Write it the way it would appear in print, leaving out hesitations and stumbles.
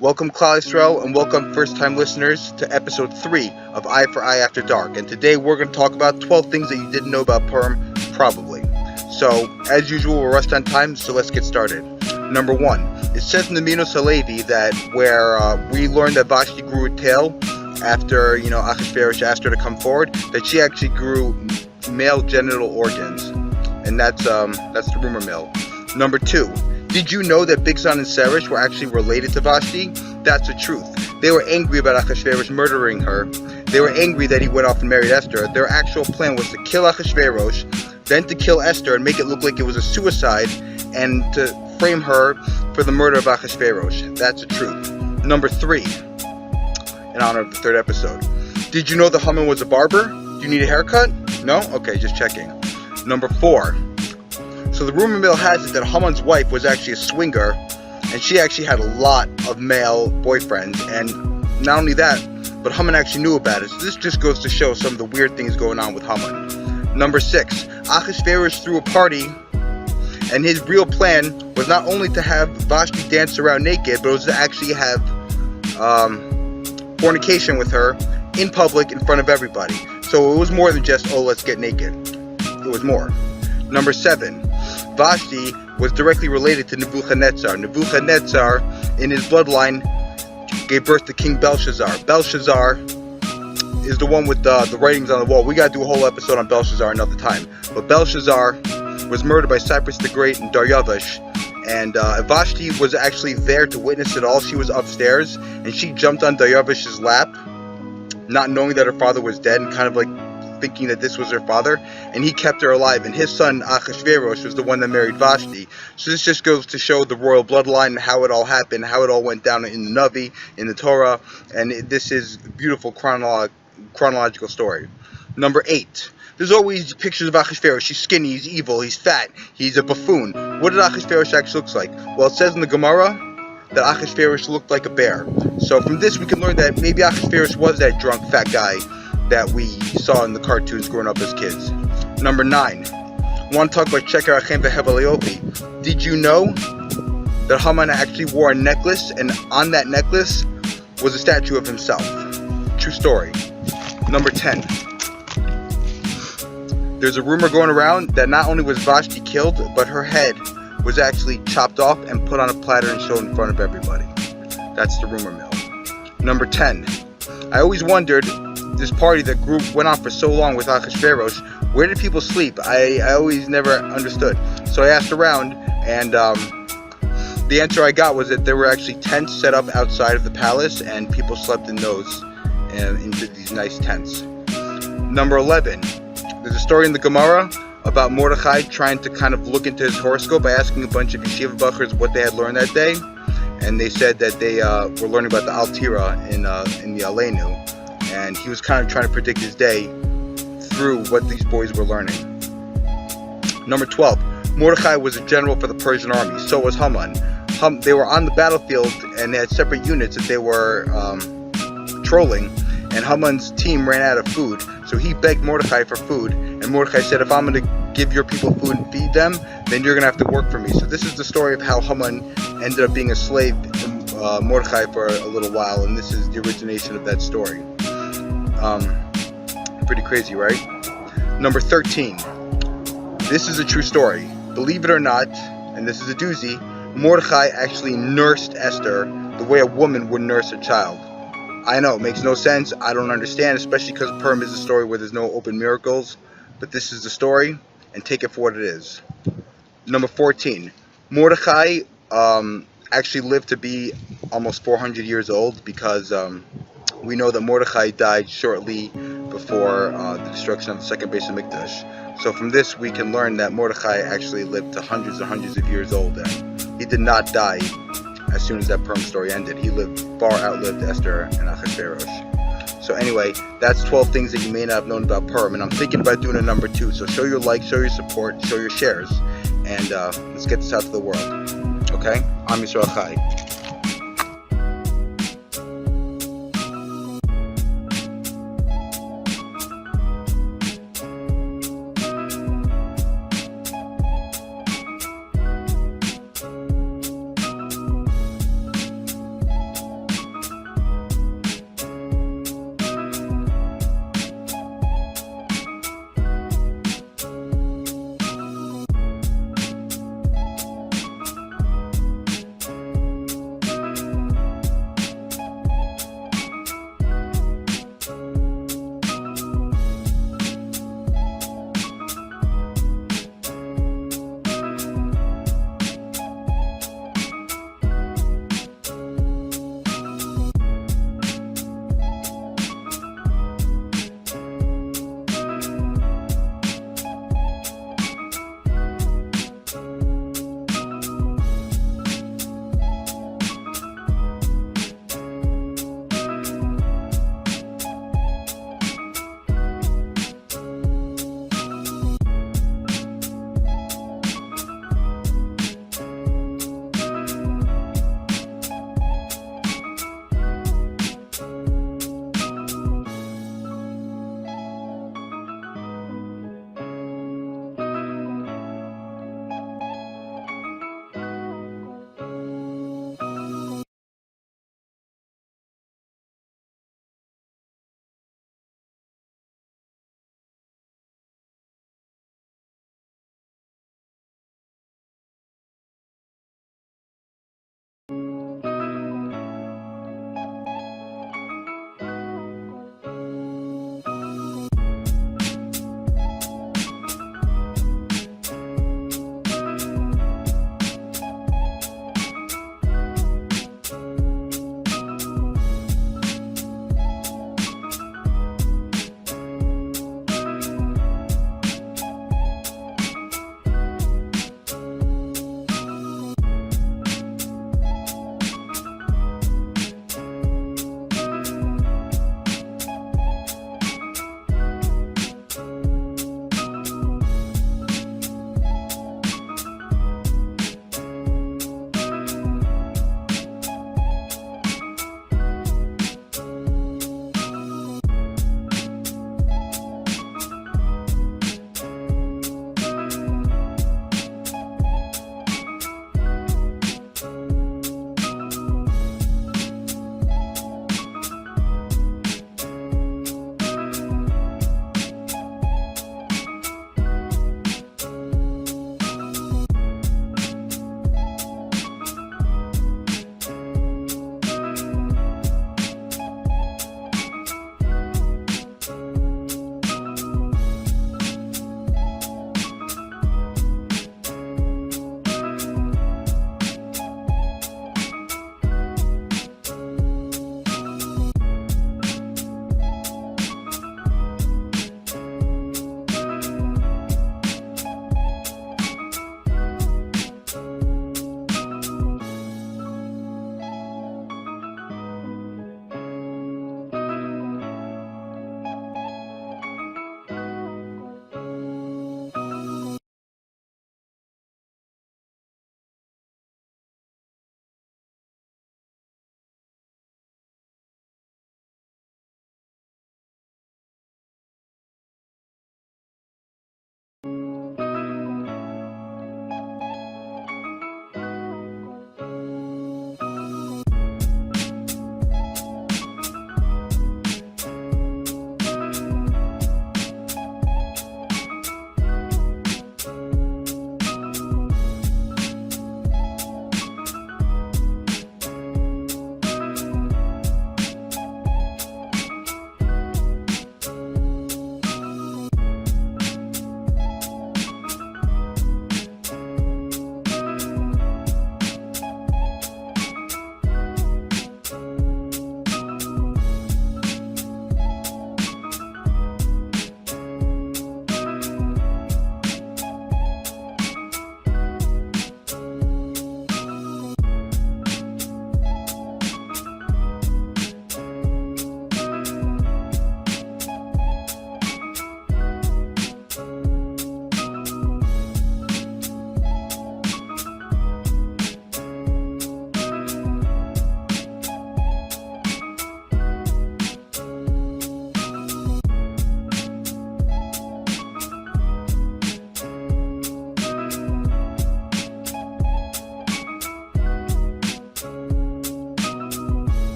Welcome Klal Yisrael, and welcome first-time listeners to episode 3 of i4i After Dark. And today we're going to talk about 12 things that you didn't know about Purim, probably. So, as usual, we're rushed on time, so let's get started. Number 1, it says in the Minos Halevi that where we learned that Vashti grew a tail after, Achashverosh asked her to come forward, that she actually grew male genital organs. And that's the rumor mill. Number 2, did you know that Bigsan and Seresh were actually related to Vashti? That's the truth. They were angry about Achashverosh murdering her. They were angry that he went off and married Esther. Their actual plan was to kill Achashverosh, then to kill Esther and make it look like it was a suicide, and to frame her for the murder of Achashverosh. That's the truth. Number 3, in honor of the 3rd episode. Did you know that Haman was a barber? Do you need a haircut? No? Okay, just checking. Number 4. So the rumor mill has it that Haman's wife was actually a swinger, and she actually had a lot of male boyfriends, and not only that, but Haman actually knew about it. So this just goes to show some of the weird things going on with Haman. Number 6, Achashverosh threw a party, and his real plan was not only to have Vashti dance around naked, but it was to actually have fornication with her in public in front of everybody. So it was more than just, oh, let's get naked. It was more. Number 7, Vashti was directly related to Nebuchadnezzar. Nebuchadnezzar, in his bloodline, gave birth to King Belshazzar. Belshazzar is the one with the writings on the wall. We got to do a whole episode on Belshazzar another time. But Belshazzar was murdered by Cyrus the Great and Daryavish. And Vashti was actually there to witness it all. She was upstairs, and she jumped on Daryavish's lap, not knowing that her father was dead, and kind of like thinking that this was her father, and he kept her alive, and his son Achashverosh was the one that married Vashti. So this just goes to show the royal bloodline, how it all happened, how it all went down in the Navi, in the Torah, and this is a beautiful chronological story. Number 8, there's always pictures of Achashverosh. He's skinny, he's evil, he's fat, he's a buffoon. What did Achashverosh actually look like? Well, it says in the Gemara that Achashverosh looked like a bear. So from this we can learn that maybe Achashverosh was that drunk fat guy that we saw in the cartoons growing up as kids. Number 9, I want to talk about Sheker Achem V'Hevel. Did you know that Haman actually wore a necklace, and on that necklace was a statue of himself? True story. Number 10, there's a rumor going around that not only was Vashti killed, but her head was actually chopped off and put on a platter and shown in front of everybody. That's the rumor mill. Number 10, I always wondered, this party that went on for so long with Achashverosh, where did people sleep? I always never understood. So I asked around, and the answer I got was that there were actually tents set up outside of the palace, and people slept in those, into these nice tents. Number 11, there's a story in the Gemara about Mordechai trying to kind of look into his horoscope by asking a bunch of yeshiva bachers what they had learned that day, and they said that they were learning about the Altira in the Aleinu. And he was kind of trying to predict his day through what these boys were learning. Number 12, Mordechai was a general for the Persian army. So was Haman. They were on the battlefield, and they had separate units that they were trolling. And Haman's team ran out of food. So he begged Mordechai for food. And Mordechai said, if I'm going to give your people food and feed them, then you're going to have to work for me. So this is the story of how Haman ended up being a slave to Mordechai for a little while. And this is the origination of that story. Pretty crazy, right? Number 13. This is a true story. Believe it or not, and this is a doozy, Mordechai actually nursed Esther the way a woman would nurse a child. I know, it makes no sense. I don't understand, especially because Purim is a story where there's no open miracles. But this is the story, and take it for what it is. Number 14. Mordechai actually lived to be almost 400 years old, because we know that Mordechai died shortly before the destruction of the second Beis Hamikdash. So from this we can learn that Mordechai actually lived to hundreds and hundreds of years old, and he did not die as soon as that Purim story ended. He far outlived Esther and Achashverosh. So anyway, that's 12 things that you may not have known about Purim, and I'm thinking about doing a number 2. So show your like, show your support, show your shares, and let's get this out to the world. Okay? I'm Yisrael Chai.